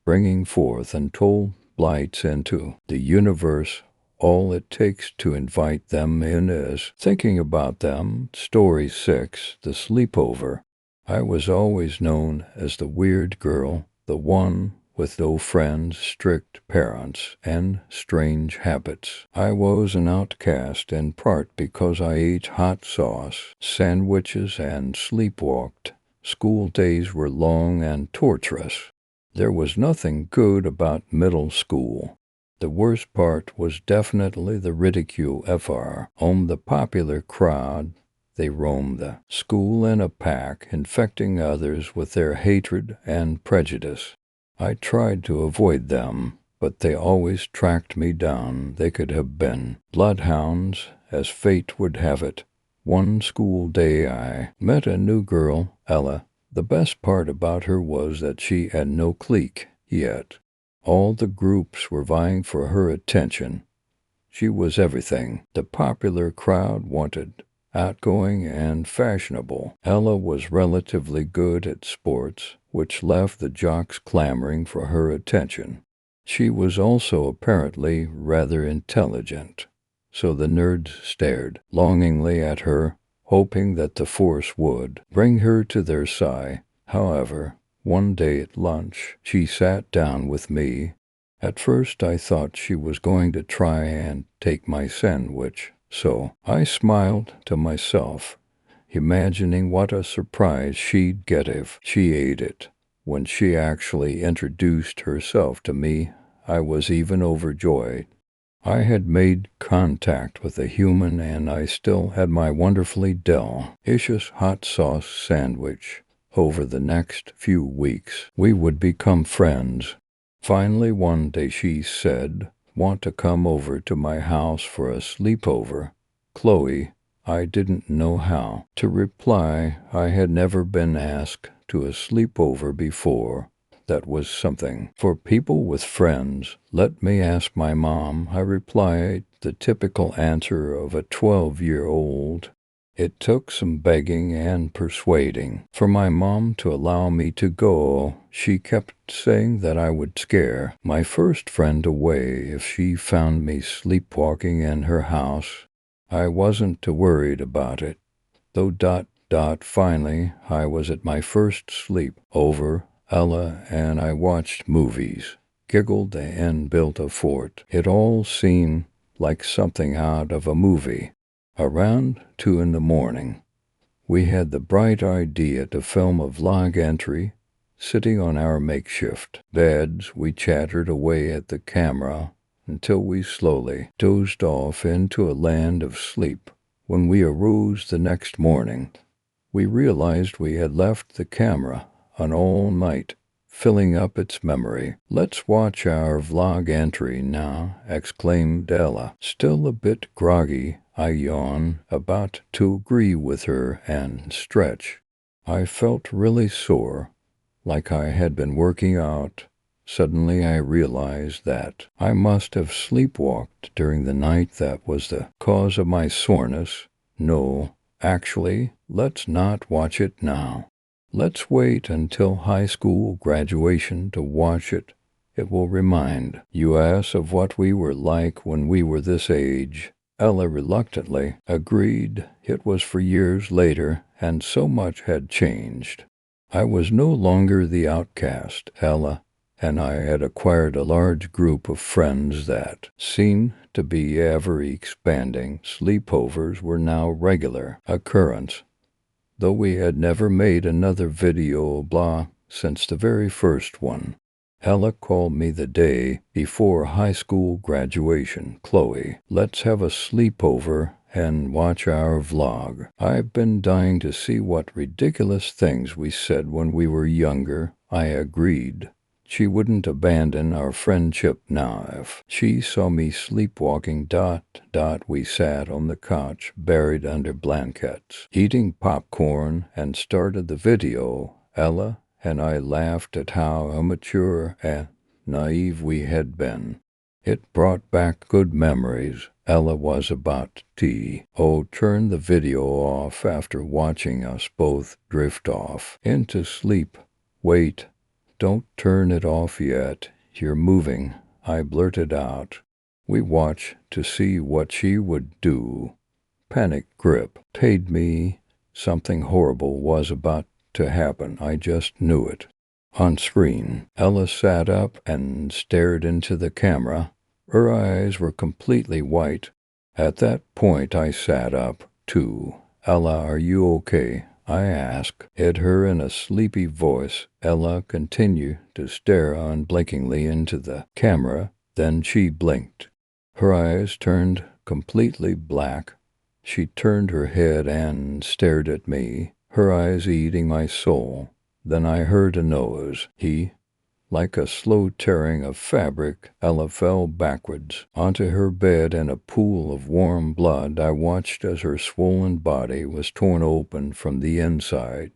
bringing forth untold blights into the universe. All it takes to invite them in is thinking about them. Story 6, The Sleepover. I was always known as the weird girl, the one with no friends, strict parents, and strange habits. I was an outcast in part because I ate hot sauce, sandwiches, and sleepwalked. School days were long and torturous. There was nothing good about middle school. The worst part was definitely the ridicule on the popular crowd. They roamed the school in a pack, infecting others with their hatred and prejudice. I tried to avoid them, but they always tracked me down. They could have been bloodhounds, as fate would have it. One school day I met a new girl, Ella. The best part about her was that she had no clique yet. All the groups were vying for her attention. She was everything the popular crowd wanted. Outgoing and fashionable. Ella was relatively good at sports, which left the jocks clamoring for her attention. She was also apparently rather intelligent, so the nerds stared longingly at her, hoping that the force would bring her to their side. However, one day at lunch, she sat down with me. At first I thought she was going to try and take my sandwich. So I smiled to myself, imagining what a surprise she'd get if she ate it. When she actually introduced herself to me, I was even overjoyed. I had made contact with a human, and I still had my wonderfully delicious hot sauce sandwich. Over the next few weeks, we would become friends. Finally, one day she said, "Want to come over to my house for a sleepover?" Chloe, I didn't know how to reply. I had never been asked to a sleepover before. That was something for people with friends. Let me ask my mom, I replied, the typical answer of a 12-year-old. It took some begging and persuading for my mom to allow me to go. She kept saying that I would scare my first friend away if she found me sleepwalking in her house. I wasn't too worried about it, though. Finally, I was at my first sleepover. Ella and I watched movies, giggled, and built a fort. It all seemed like something out of a movie. Around 2 in the morning, we had the bright idea to film a vlog entry. Sitting on our makeshift beds, we chattered away at the camera until we slowly dozed off into a land of sleep. When we arose the next morning, we realized we had left the camera on all night, filling up its memory. "Let's watch our vlog entry now," exclaimed Ella. Still a bit groggy, I yawned, about to agree with her and stretch. I felt really sore, like I had been working out. Suddenly I realized that I must have sleepwalked during the night. That was the cause of my soreness. No, actually, let's not watch it now. Let's wait until high school graduation to watch it. It will remind us of what we were like when we were this age. Ella reluctantly agreed. It was for years later, and so much had changed. I was no longer the outcast. Ella and I had acquired a large group of friends that seemed to be ever expanding. Sleepovers were now regular occurrence, though we had never made another video blog since the very first one. Ella called me the day before high school graduation. "Chloe, let's have a sleepover and watch our vlog. I've been dying to see what ridiculous things we said when we were younger." I agreed. She wouldn't abandon our friendship now if she saw me sleepwalking. We sat on the couch, buried under blankets, eating popcorn, and started the video. Ella and I laughed at how immature and naive we had been. It brought back good memories. Ella was about to turn the video off after watching us both drift off into sleep. "Wait, don't turn it off yet. You're moving," I blurted out. We watched to see what she would do. Panic gripped me. Something horrible was about to happen. I just knew it. On screen, Ella sat up and stared into the camera. Her eyes were completely white. At that point, I sat up, too. "Ella, are you okay?" I asked her in a sleepy voice. Ella continued to stare unblinkingly into the camera. Then she blinked. Her eyes turned completely black. She turned her head and stared at me, her eyes eating my soul. Then I heard a nose. Like a slow tearing of fabric, Ella fell backwards onto her bed in a pool of warm blood. I watched as her swollen body was torn open from the inside.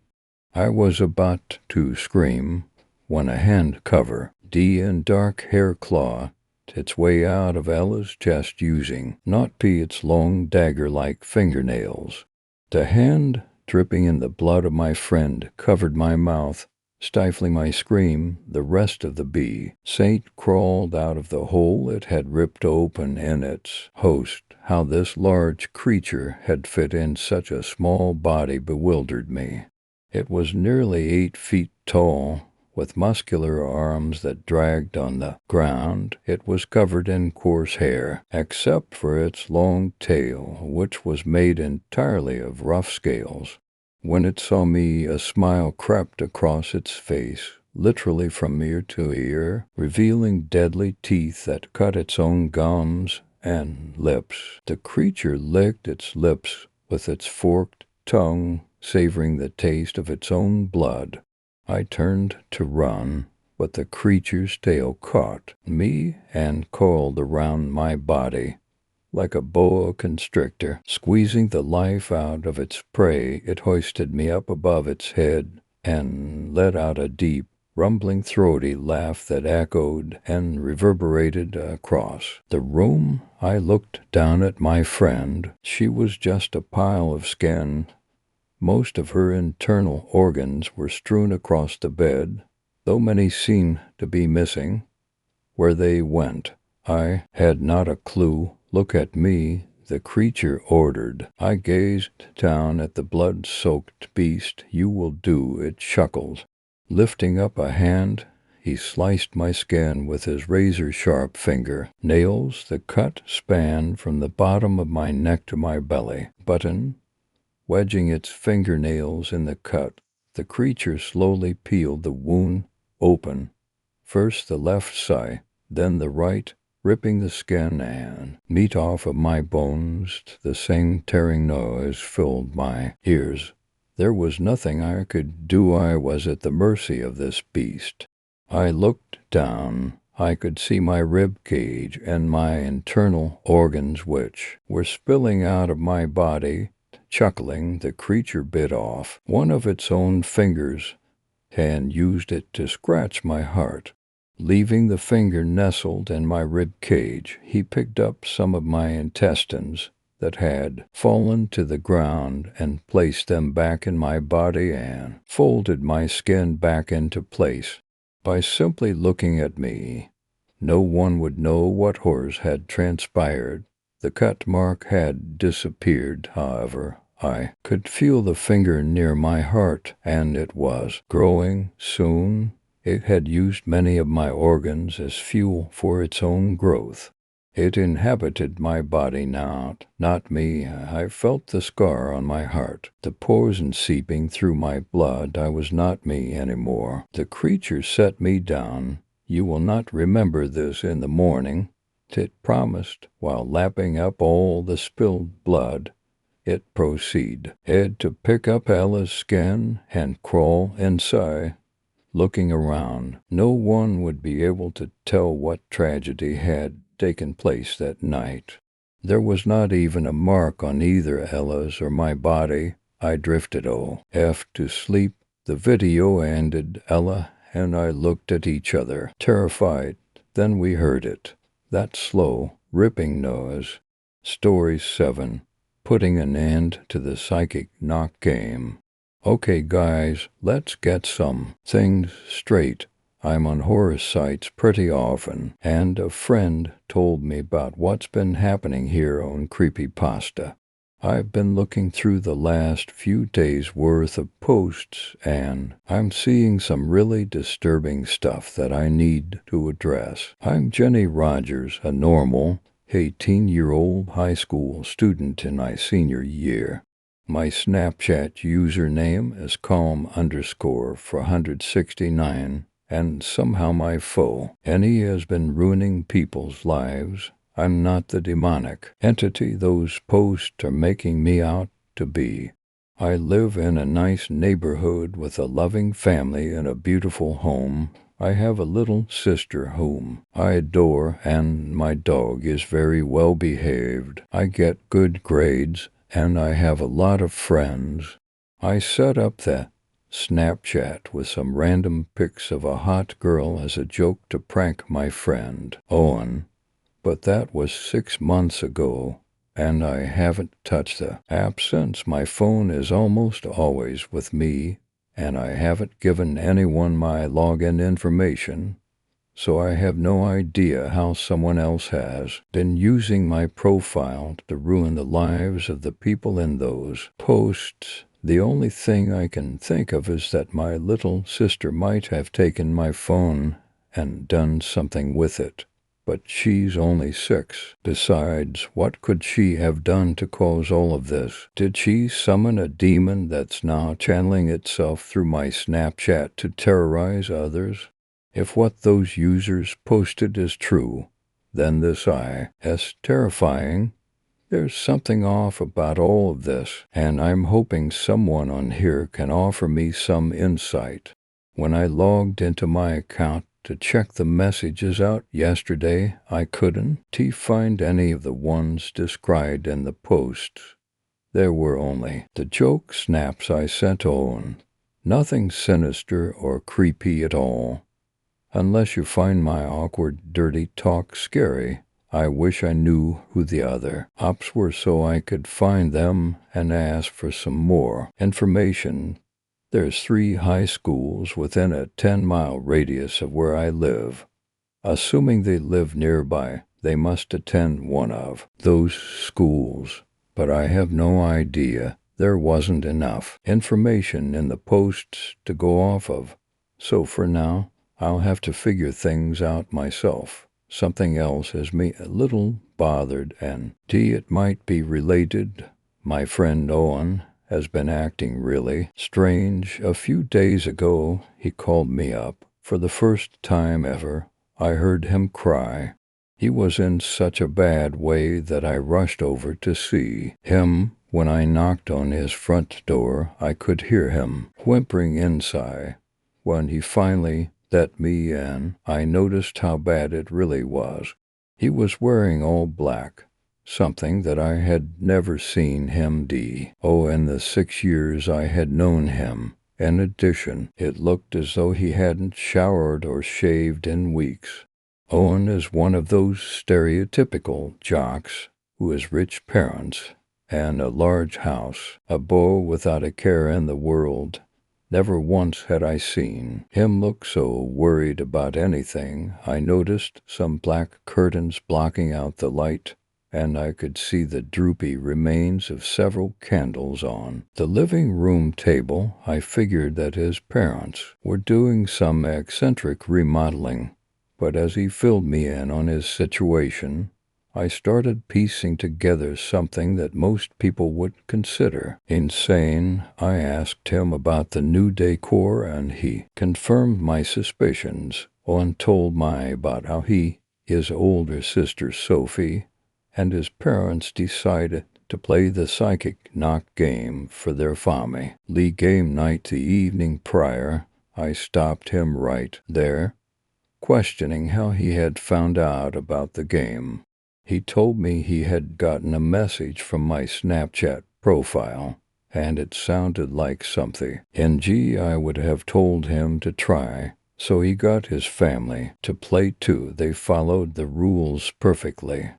I was about to scream when a hand covered and dark hair clawed its way out of Ella's chest, using not its long dagger-like fingernails. The hand, dripping in the blood of my friend, covered my mouth, stifling my scream. The rest of the saint crawled out of the hole it had ripped open in its host. How this large creature had fit in such a small body bewildered me. It was nearly 8 feet tall, with muscular arms that dragged on the ground. It was covered in coarse hair, except for its long tail, which was made entirely of rough scales. When it saw me, a smile crept across its face, literally from ear to ear, revealing deadly teeth that cut its own gums and lips. The creature licked its lips with its forked tongue, savoring the taste of its own blood. I turned to run, but the creature's tail caught me and coiled around my body like a boa constrictor, squeezing the life out of its prey. It hoisted me up above its head and let out a deep, rumbling, throaty laugh that echoed and reverberated across the room. I looked down at my friend. She was just a pile of skin. Most of her internal organs were strewn across the bed, though many seemed to be missing. Where they went, I had not a clue. "Look at me," the creature ordered. I gazed down at the blood-soaked beast. "You will do," it chuckled, lifting up a hand. he sliced my skin with his razor-sharp finger nails. The cut spanned from the bottom of my neck to my belly button. Wedging its fingernails in the cut, the creature slowly peeled the wound open, first the left side, then the right, ripping the skin and meat off of my bones. The same tearing noise filled my ears. There was nothing I could do. I was at the mercy of this beast. I looked down. I could see my rib cage and my internal organs, which were spilling out of my body. Chuckling, the creature bit off one of its own fingers and used it to scratch my heart. Leaving the finger nestled in my rib cage, he picked up some of my intestines that had fallen to the ground and placed them back in my body and folded my skin back into place. By simply looking at me, no one would know what horrors had transpired. The cut mark had disappeared, however. I could feel the finger near my heart, and it was growing soon. It had used many of my organs as fuel for its own growth. It inhabited my body now, not me. I felt the scar on my heart, the poison seeping through my blood. I was not me anymore. The creature set me down. You will not remember this in the morning, it promised, while lapping up all the spilled blood. It proceeded to pick up Ella's skin and crawl inside. Looking around, no one would be able to tell what tragedy had taken place that night. There was not even a mark on either Ella's or my body. I drifted off to sleep. The video ended. Ella and I looked at each other, terrified. Then we heard it, that slow, ripping noise. Story 7. Putting an end to the psychic knock game. Okay guys, let's get some things straight. I'm on horror sites pretty often, and a friend told me about what's been happening here on Creepypasta. I've been looking through the last few days' worth of posts, and I'm seeing some really disturbing stuff that I need to address. I'm Jenny Rogers, a normal 18-year-old high school student in my senior year. My Snapchat username is calm_469, and somehow my foe, Annie, has been ruining people's lives. I'm not the demonic entity those posts are making me out to be. I live in a nice neighborhood with a loving family and a beautiful home. I have a little sister whom I adore, and my dog is very well behaved. I get good grades, and I have a lot of friends. I set up the Snapchat with some random pics of a hot girl as a joke to prank my friend, Owen. But that was 6 months ago, and I haven't touched the app since. My phone is almost always with me, and I haven't given anyone my login information, so I have no idea how someone else has been using my profile to ruin the lives of the people in those posts. The only thing I can think of is that my little sister might have taken my phone and done something with it. But she's only 6. Besides, what could she have done to cause all of this? Did she summon a demon that's now channeling itself through my Snapchat to terrorize others? If what those users posted is true, then this is terrifying. There's something off about all of this, and I'm hoping someone on here can offer me some insight. When I logged into my account to check the messages out yesterday, I couldn't find any of the ones described in the posts. There were only the joke snaps I sent on. Nothing sinister or creepy at all. Unless you find my awkward, dirty talk scary, I wish I knew who the other ops were so I could find them and ask for some more information. There's 3 high schools within a 10-mile radius of where I live. Assuming they live nearby, they must attend one of those schools, but I have no idea. There wasn't enough information in the posts to go off of, so for now, I'll have to figure things out myself. Something else has me a little bothered, and it might be related. My friend Owen has been acting really strange. A few days ago, he called me up. For the first time ever, I heard him cry. He was in such a bad way that I rushed over to see him. When I knocked on his front door, I could hear him whimpering inside. When he finally let me in, I noticed how bad it really was. He was wearing all black, something that I had never seen him do. Oh, in the 6 years I had known him. In addition, it looked as though he hadn't showered or shaved in weeks. Owen is one of those stereotypical jocks who has rich parents and a large house, a beau without a care in the world. Never once had I seen him look so worried about anything. I noticed some black curtains blocking out the light, and I could see the droopy remains of several candles on the living room table. I figured that his parents were doing some eccentric remodeling, but as he filled me in on his situation, I started piecing together something that most people would consider insane. I asked him about the new decor, and he confirmed my suspicions. Owen told me about how he, his older sister Sophie, and his parents decided to play the psychic knock game for their family. Lee game night the evening prior. I stopped him right there, questioning how he had found out about the game. He told me he had gotten a message from my Snapchat profile, and it sounded like something I would have told him to try. So he got his family to play too. They followed the rules perfectly.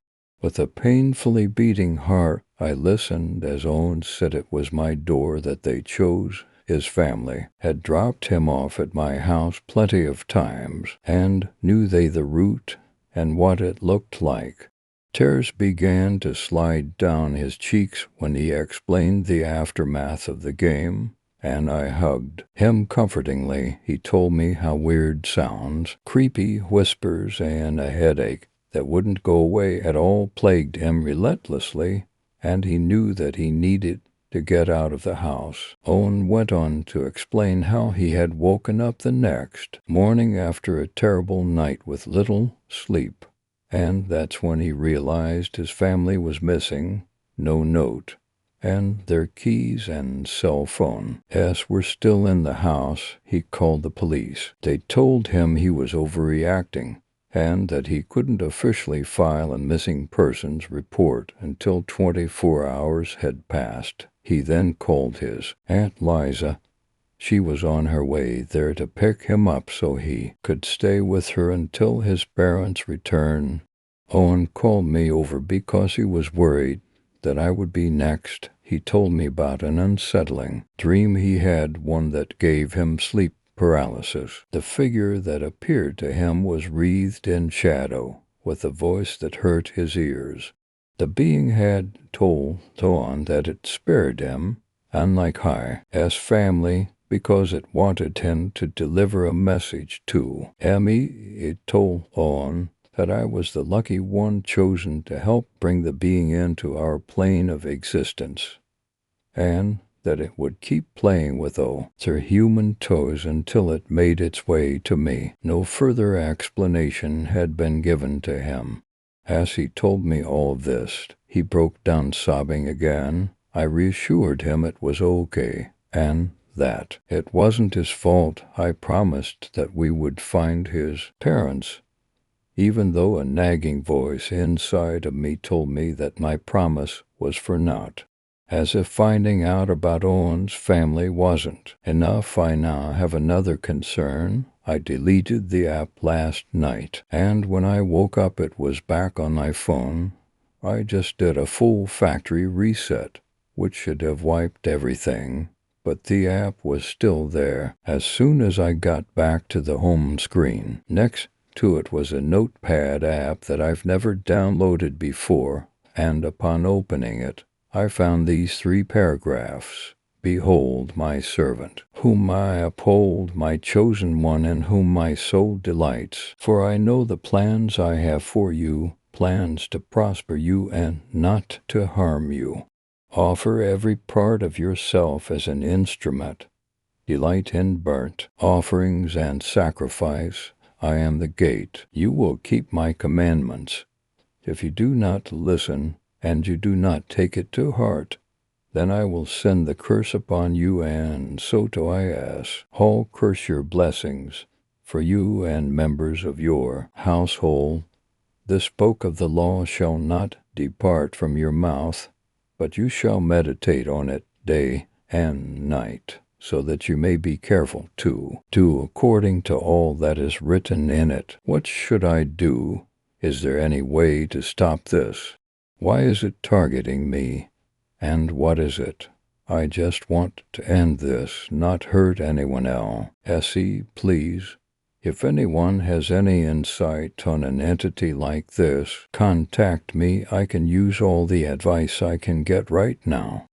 With a painfully beating heart, I listened as Owen said it was my door that they chose. His family had dropped him off at my house plenty of times, and knew they the route and what it looked like. Tears began to slide down his cheeks when he explained the aftermath of the game, and I hugged him comfortingly. He told me how weird sounds, creepy whispers, and a headache that wouldn't go away at all plagued him relentlessly, and he knew that he needed to get out of the house. Owen went on to explain how he had woken up the next morning after a terrible night with little sleep, and that's when he realized his family was missing. No note, and their keys and cell phone were still in the house. He called the police. They told him he was overreacting, and that he couldn't officially file a missing persons report until 24 hours had passed. He then called his Aunt Liza. She was on her way there to pick him up so he could stay with her until his parents' return. Owen called me over because he was worried that I would be next. He told me about an unsettling dream he had, one that gave him sleep paralysis. The figure that appeared to him was wreathed in shadow, with a voice that hurt his ears. The being had told Owen that it spared him, unlike his family, because it wanted him to deliver a message to Emmy. It told Owen that I was the lucky one chosen to help bring the being into our plane of existence, and that it would keep playing with their human toys until it made its way to me. No further explanation had been given to him. As he told me all of this, he broke down sobbing again. I reassured him it was okay, and that it wasn't his fault. I promised that we would find his parents, even though a nagging voice inside of me told me that my promise was for naught. As if finding out about Owen's family wasn't enough, I now have another concern. I deleted the app last night, and when I woke up it was back on my phone. I just did a full factory reset, which should have wiped everything, but the app was still there. As soon as I got back to the home screen, next to it was a notepad app that I've never downloaded before, and upon opening it, I found these 3 paragraphs. Behold my servant, whom I uphold, my chosen one in whom my soul delights. For I know the plans I have for you, plans to prosper you and not to harm you. Offer every part of yourself as an instrument. Delight in burnt offerings and sacrifice. I am the gate. You will keep my commandments. If you do not listen, and you do not take it to heart, then I will send the curse upon you, and so do I ask. All curse your blessings for you and members of your household. This book of the law shall not depart from your mouth, but you shall meditate on it day and night, so that you may be careful to do according to all that is written in it. What should I do? Is there any way to stop this? Why is it targeting me? And what is it? I just want to end this, not hurt anyone else. Essie, please. If anyone has any insight on an entity like this, contact me. I can use all the advice I can get right now.